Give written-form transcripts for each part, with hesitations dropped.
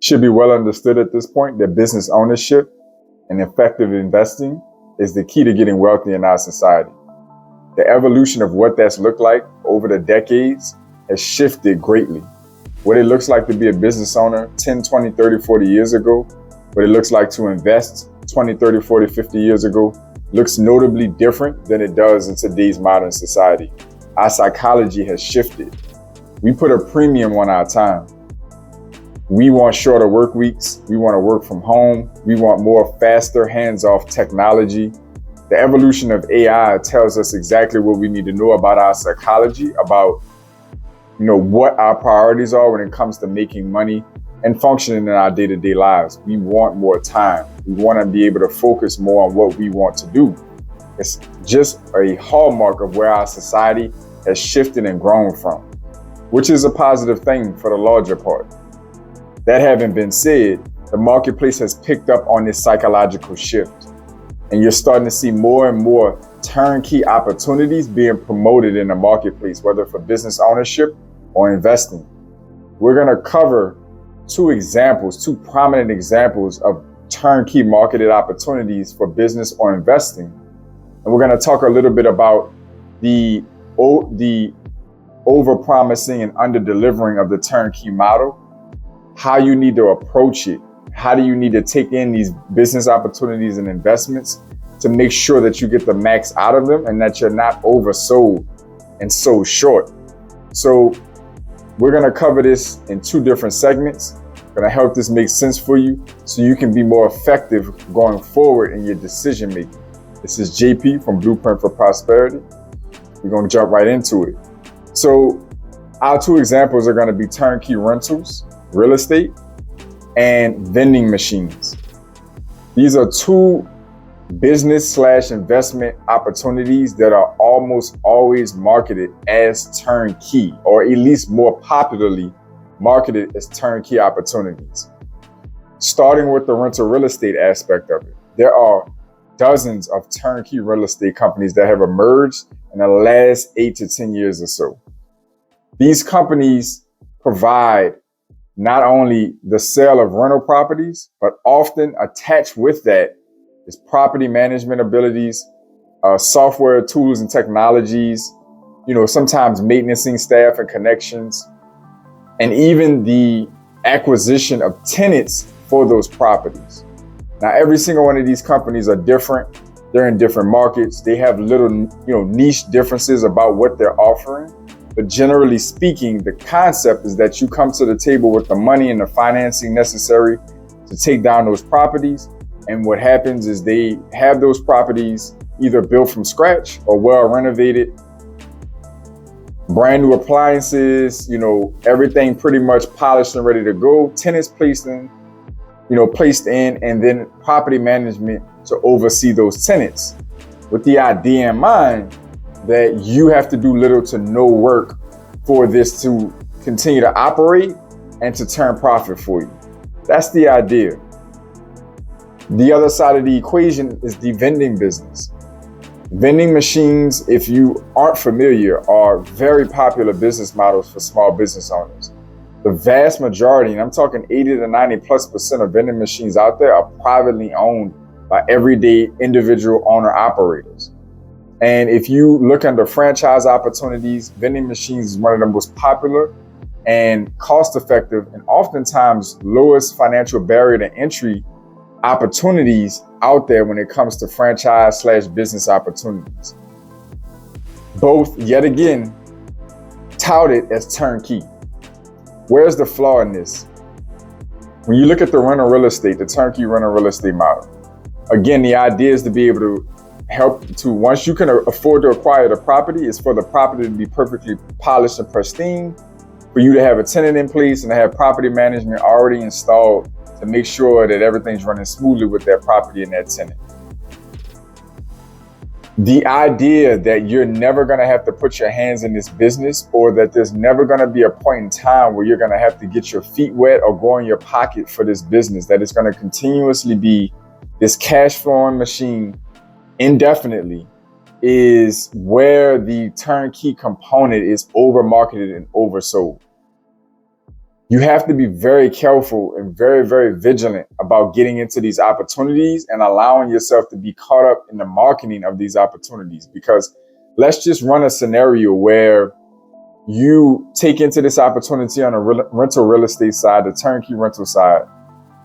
should be well understood at this point that business ownership and effective investing is the key to getting wealthy in our society. The evolution of what that's looked like over the decades has shifted greatly. What it looks like to be a business owner 10, 20, 30, 40 years ago, what it looks like to invest 20, 30, 40, 50 years ago, looks notably different than it does in today's modern society. Our psychology has shifted. We put a premium on our time. We want shorter work weeks. We want to work from home. We want more faster hands-off technology. The evolution of AI tells us exactly what we need to know about our psychology, about what our priorities are when it comes to making money and functioning in our day-to-day lives. We want more time. We want to be able to focus more on what we want to do. It's just a hallmark of where our society has shifted and grown from, which is a positive thing for the larger part. That having been said, the marketplace has picked up on this psychological shift, and you're starting to see more and more turnkey opportunities being promoted in the marketplace, whether for business ownership or investing. We're going to cover two prominent examples of turnkey marketed opportunities for business or investing. And we're going to talk a little bit about the over-promising and under-delivering of the turnkey model, how you need to approach it, how do you need to take in these business opportunities and investments to make sure that you get the max out of them and that you're not oversold and sold short. So we're going to cover this in two different segments. Going to help this make sense for you so you can be more effective going forward in your decision making. This is JP from Blueprint for Prosperity. We're going to jump right into it. So our two examples are going to be turnkey rentals, real estate, and vending machines. These are two business/investment opportunities that are almost always marketed as turnkey, or at least more popularly marketed as turnkey opportunities. Starting with the rental real estate aspect of it, there are dozens of turnkey real estate companies that have emerged in the last 8 to 10 years or so. These companies provide not only the sale of rental properties, but often attached with that is property management abilities, software tools and technologies, sometimes maintenancing staff and connections, and even the acquisition of tenants for those properties. Now, every single one of these companies are different. They're in different markets. They have little, niche differences about what they're offering. But generally speaking, the concept is that you come to the table with the money and the financing necessary to take down those properties. And what happens is they have those properties either built from scratch or well renovated, brand new appliances, everything pretty much polished and ready to go. Tenants placed in, and then property management to oversee those tenants, with the idea in mind that you have to do little to no work for this to continue to operate and to turn profit for you. That's the idea. The other side of the equation is the vending business. Vending machines, if you aren't familiar, are very popular business models for small business owners. The vast majority, and I'm talking 80 to 90+% of vending machines out there are privately owned by everyday individual owner operators. And if you look under franchise opportunities, vending machines is one of the most popular and cost-effective and oftentimes lowest financial barrier to entry opportunities out there when it comes to franchise/business opportunities. Both, yet again, touted as turnkey. Where's the flaw in this? When you look at the rental real estate, the turnkey rental real estate model, again, the idea is to be able to once you can afford to acquire the property, is for the property to be perfectly polished and pristine, for you to have a tenant in place and to have property management already installed to make sure that everything's running smoothly with that property and that tenant. The idea that you're never going to have to put your hands in this business, or that there's never going to be a point in time where you're going to have to get your feet wet or go in your pocket for this business, that it's going to continuously be this cash flowing machine indefinitely, is where the turnkey component is over marketed and oversold. You have to be very careful and very, very vigilant about getting into these opportunities and allowing yourself to be caught up in the marketing of these opportunities. Because let's just run a scenario where you take into this opportunity on a rental real estate side, the turnkey rental side,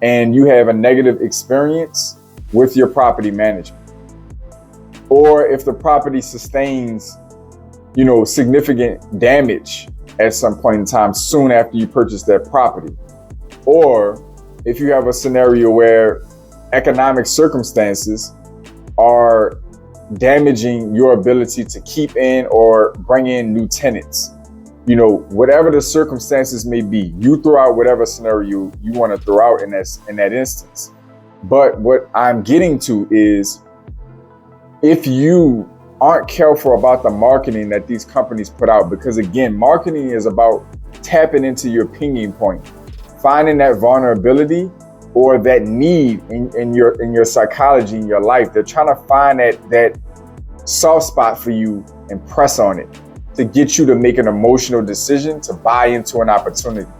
and you have a negative experience with your property management. Or if the property sustains, significant damage at some point in time soon after you purchase that property. Or if you have a scenario where economic circumstances are damaging your ability to keep in or bring in new tenants. Whatever the circumstances may be, you throw out whatever scenario you want to throw out in that instance. But what I'm getting to is, if you aren't careful about the marketing that these companies put out, because again, marketing is about tapping into your pinging point, finding that vulnerability or that need in your psychology, in your life. They're trying to find that soft spot for you and press on it to get you to make an emotional decision to buy into an opportunity.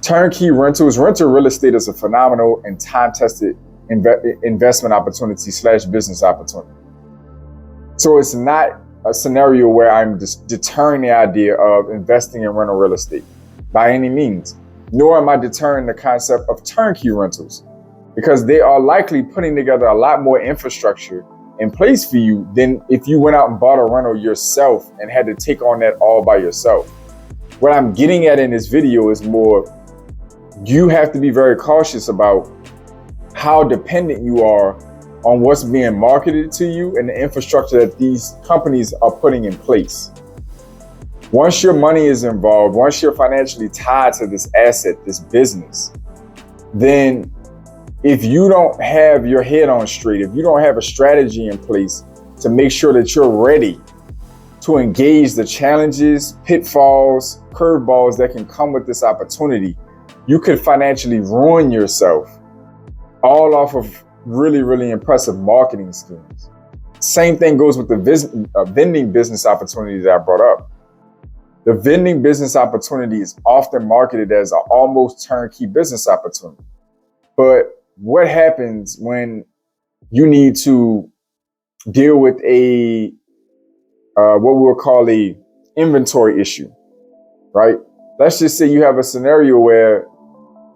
Turnkey rentals, rental real estate is a phenomenal and time-tested investment opportunity / business opportunity. So it's not a scenario where I'm just deterring the idea of investing in rental real estate by any means, nor am I deterring the concept of turnkey rentals, because they are likely putting together a lot more infrastructure in place for you than if you went out and bought a rental yourself and had to take on that all by yourself. What I'm getting at in this video is more, you have to be very cautious about how dependent you are on what's being marketed to you and the infrastructure that these companies are putting in place. Once your money is involved, once you're financially tied to this asset, this business, then if you don't have your head on straight, if you don't have a strategy in place to make sure that you're ready to engage the challenges, pitfalls, curveballs that can come with this opportunity, you could financially ruin yourself all off of really, really impressive marketing schemes. Same thing goes with the vending business opportunity that I brought up. The vending business opportunity is often marketed as an almost turnkey business opportunity. But what happens when you need to deal with a what we'll call a inventory issue, right? Let's just say you have a scenario where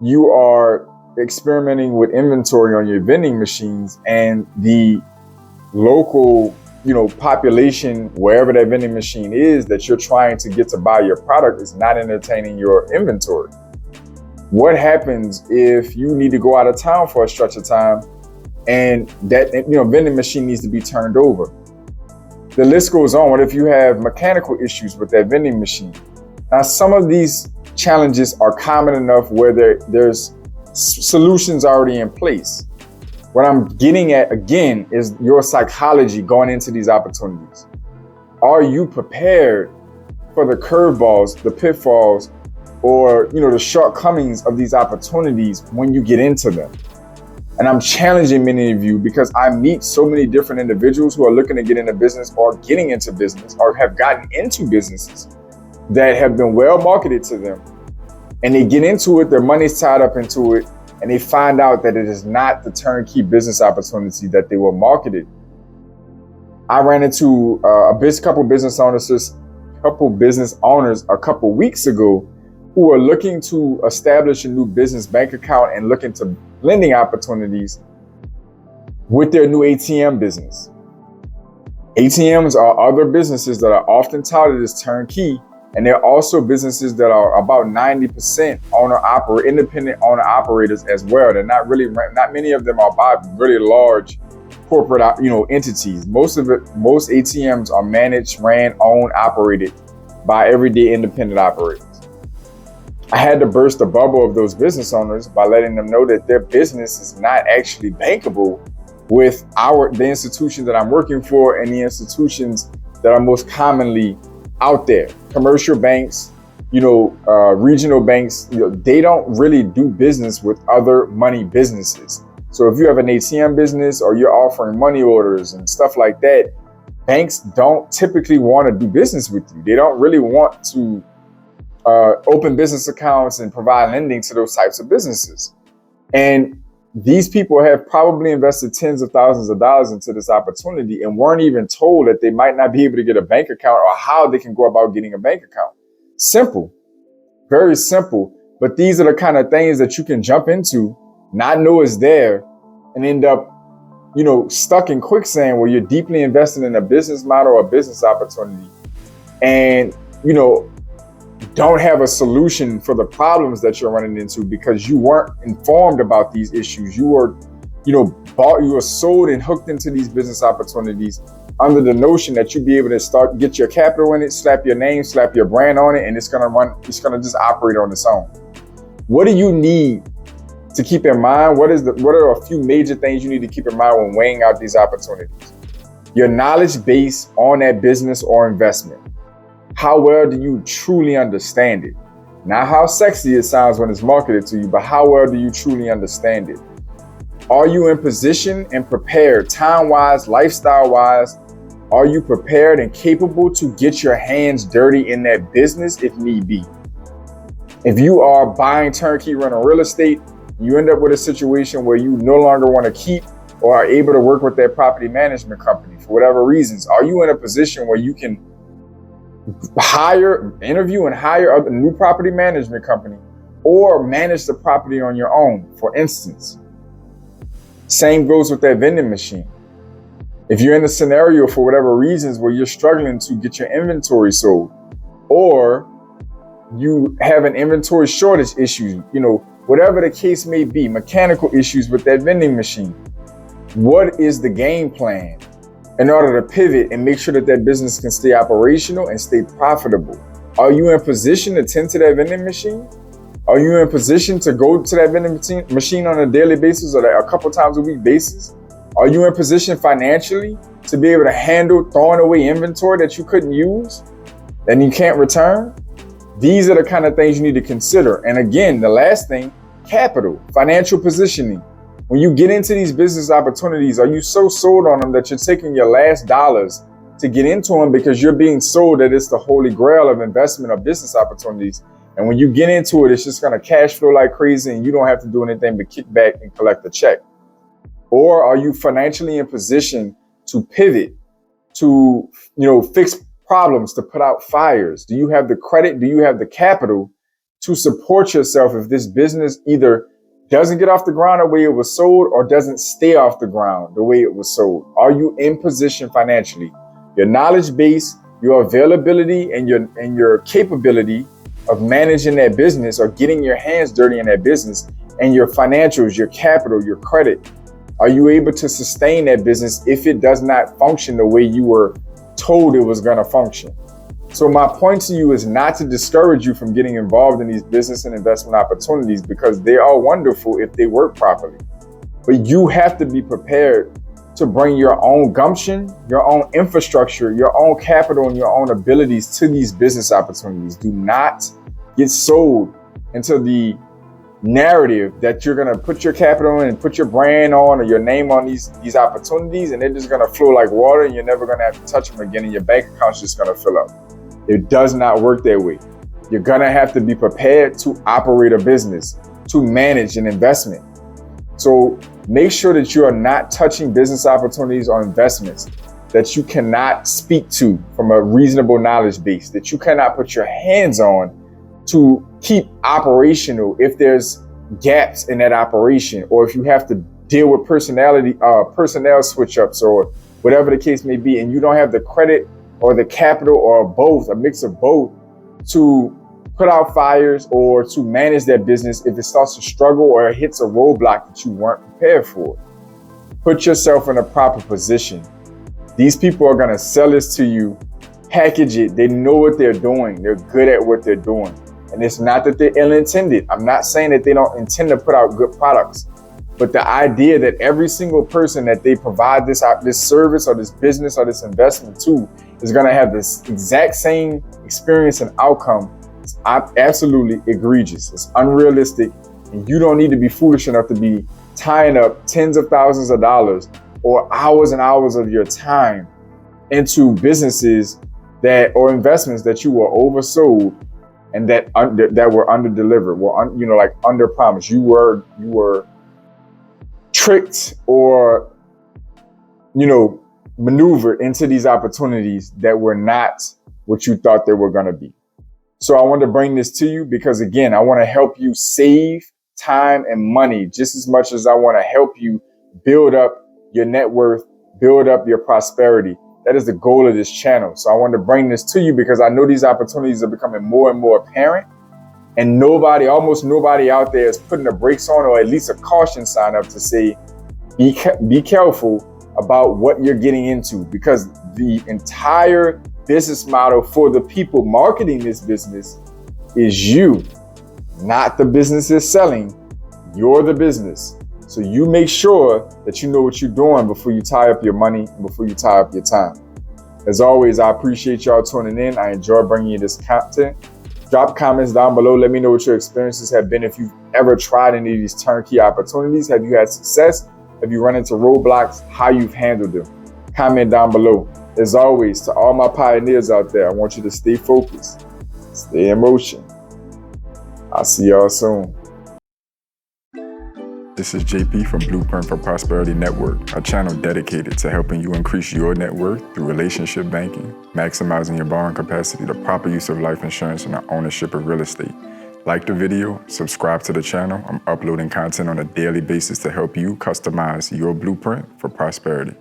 you are experimenting with inventory on your vending machines, and the local, population, wherever that vending machine is that you're trying to get to buy your product, is not entertaining your inventory. What happens if you need to go out of town for a stretch of time and that vending machine needs to be turned over? The list goes on. What if you have mechanical issues with that vending machine? Now, some of these challenges are common enough where there's solutions already in place. What I'm getting at, again, is your psychology going into these opportunities. Are you prepared for the curveballs, the pitfalls, or the shortcomings of these opportunities when you get into them? And I'm challenging many of you, because I meet so many different individuals who are looking to get into business or getting into business or have gotten into businesses that have been well marketed to them. And they get into it, their money's tied up into it, and they find out that it is not the turnkey business opportunity that they were marketed. I ran into a couple business owners a couple weeks ago who were looking to establish a new business bank account and look into lending opportunities with their new ATM business. ATMs are other businesses that are often touted as turnkey, and they're also businesses that are about 90% independent owner operators as well. They're not many of them are by really large corporate, entities. Most ATMs are managed, ran, owned, operated by everyday independent operators. I had to burst the bubble of those business owners by letting them know that their business is not actually bankable with the institution that I'm working for and the institutions that are most commonly out there. Commercial banks, regional banks, they don't really do business with other money businesses. So if you have an ATM business or you're offering money orders and stuff like that, banks don't typically want to do business with you. They don't really want to open business accounts and provide lending to those types of businesses. And these people have probably invested tens of thousands of dollars into this opportunity and weren't even told that they might not be able to get a bank account or how they can go about getting a bank account. Simple, very simple. But these are the kind of things that you can jump into, not know is there, and end up, stuck in quicksand where you're deeply invested in a business model or a business opportunity and, don't have a solution for the problems that you're running into because you weren't informed about these issues. You were, you were sold and hooked into these business opportunities under the notion that you'd be able to get your capital in it, slap your name, slap your brand on it, and it's gonna just operate on its own. What do you need to keep in mind? What are a few major things you need to keep in mind when weighing out these opportunities? Your knowledge base on that business or investment. How well do you truly understand it? Not how sexy it sounds when it's marketed to you, but how well do you truly understand it? Are you in position and prepared time-wise, lifestyle-wise? Are you prepared and capable to get your hands dirty in that business if need be? If you are buying turnkey rental real estate, you end up with a situation where you no longer want to keep or are able to work with that property management company for whatever reasons. Are you in a position where you can interview and hire a new property management company or manage the property on your own, for instance? Same goes with that vending machine. If you're in a scenario for whatever reasons where you're struggling to get your inventory sold, or you have an inventory shortage issue, whatever the case may be, mechanical issues with that vending machine, what is the game plan in order to pivot and make sure that that business can stay operational and stay profitable? Are you in position to tend to that vending machine? Are you in position to go to that vending machine on a daily basis or a couple times a week basis? Are you in position financially to be able to handle throwing away inventory that you couldn't use and you can't return? These are the kind of things you need to consider. And again, the last thing, capital, financial positioning. When you get into these business opportunities, are you so sold on them that you're taking your last dollars to get into them because you're being sold that it's the holy grail of investment or business opportunities? And when you get into it, it's just going to cash flow like crazy and you don't have to do anything but kick back and collect the check. Or are you financially in position to pivot, to, fix problems, to put out fires? Do you have the credit? Do you have the capital to support yourself if this business either doesn't get off the ground the way it was sold or doesn't stay off the ground the way it was sold? Are you in position financially? Your knowledge base, your availability, and your capability of managing that business or getting your hands dirty in that business, and your financials, your capital, your credit. Are you able to sustain that business if it does not function the way you were told it was going to function? So my point to you is not to discourage you from getting involved in these business and investment opportunities, because they are wonderful if they work properly. But you have to be prepared to bring your own gumption, your own infrastructure, your own capital, and your own abilities to these business opportunities. Do not get sold into the narrative that you're going to put your capital in and put your brand on or your name on these opportunities, and they're just going to flow like water and you're never going to have to touch them again and your bank account's just going to fill up. It does not work that way. You're going to have to be prepared to operate a business, to manage an investment. So make sure that you are not touching business opportunities or investments that you cannot speak to from a reasonable knowledge base, that you cannot put your hands on to keep operational if there's gaps in that operation, or if you have to deal with personnel switch ups or whatever the case may be, and you don't have the credit or the capital or both, a mix of both, to put out fires or to manage that business if it starts to struggle or it hits a roadblock that you weren't prepared for. Put yourself in a proper position. These people are going to sell this to you, package it. They know what they're doing. They're good at what they're doing. And it's not that they're ill-intended. I'm not saying that they don't intend to put out good products, but the idea that every single person that they provide this service or this business or this investment to is going to have this exact same experience and outcome is absolutely egregious. It's unrealistic, and you don't need to be foolish enough to be tying up tens of thousands of dollars or hours and hours of your time into businesses or investments that you were oversold and that were under-delivered, were like under-promised. You were tricked or maneuvered into these opportunities that were not what you thought they were going to be. So I want to bring this to you because, again, I want to help you save time and money just as much as I want to help you build up your net worth, build up your prosperity. That is the goal of this channel. So I want to bring this to you because I know these opportunities are becoming more and more apparent, and almost nobody out there is putting the brakes on, or at least a caution sign up to say, be careful about what you're getting into, because the entire business model for the people marketing this business is you, not the business is selling. You're the business. So you make sure that you know what you're doing before you tie up your money and before you tie up your time. As always, I appreciate y'all tuning in. I enjoy bringing you this content. Drop comments down below. Let me know what your experiences have been. If you've ever tried any of these turnkey opportunities, have you had success? Have you run into roadblocks? How you've handled them? Comment down below. As always, to all my pioneers out there, I want you to stay focused, stay in motion. I'll see y'all soon. This is JP from Blueprint for Prosperity Network, a channel dedicated to helping you increase your net worth through relationship banking, maximizing your borrowing capacity, the proper use of life insurance, and the ownership of real estate. Like the video, subscribe to the channel. I'm uploading content on a daily basis to help you customize your blueprint for prosperity.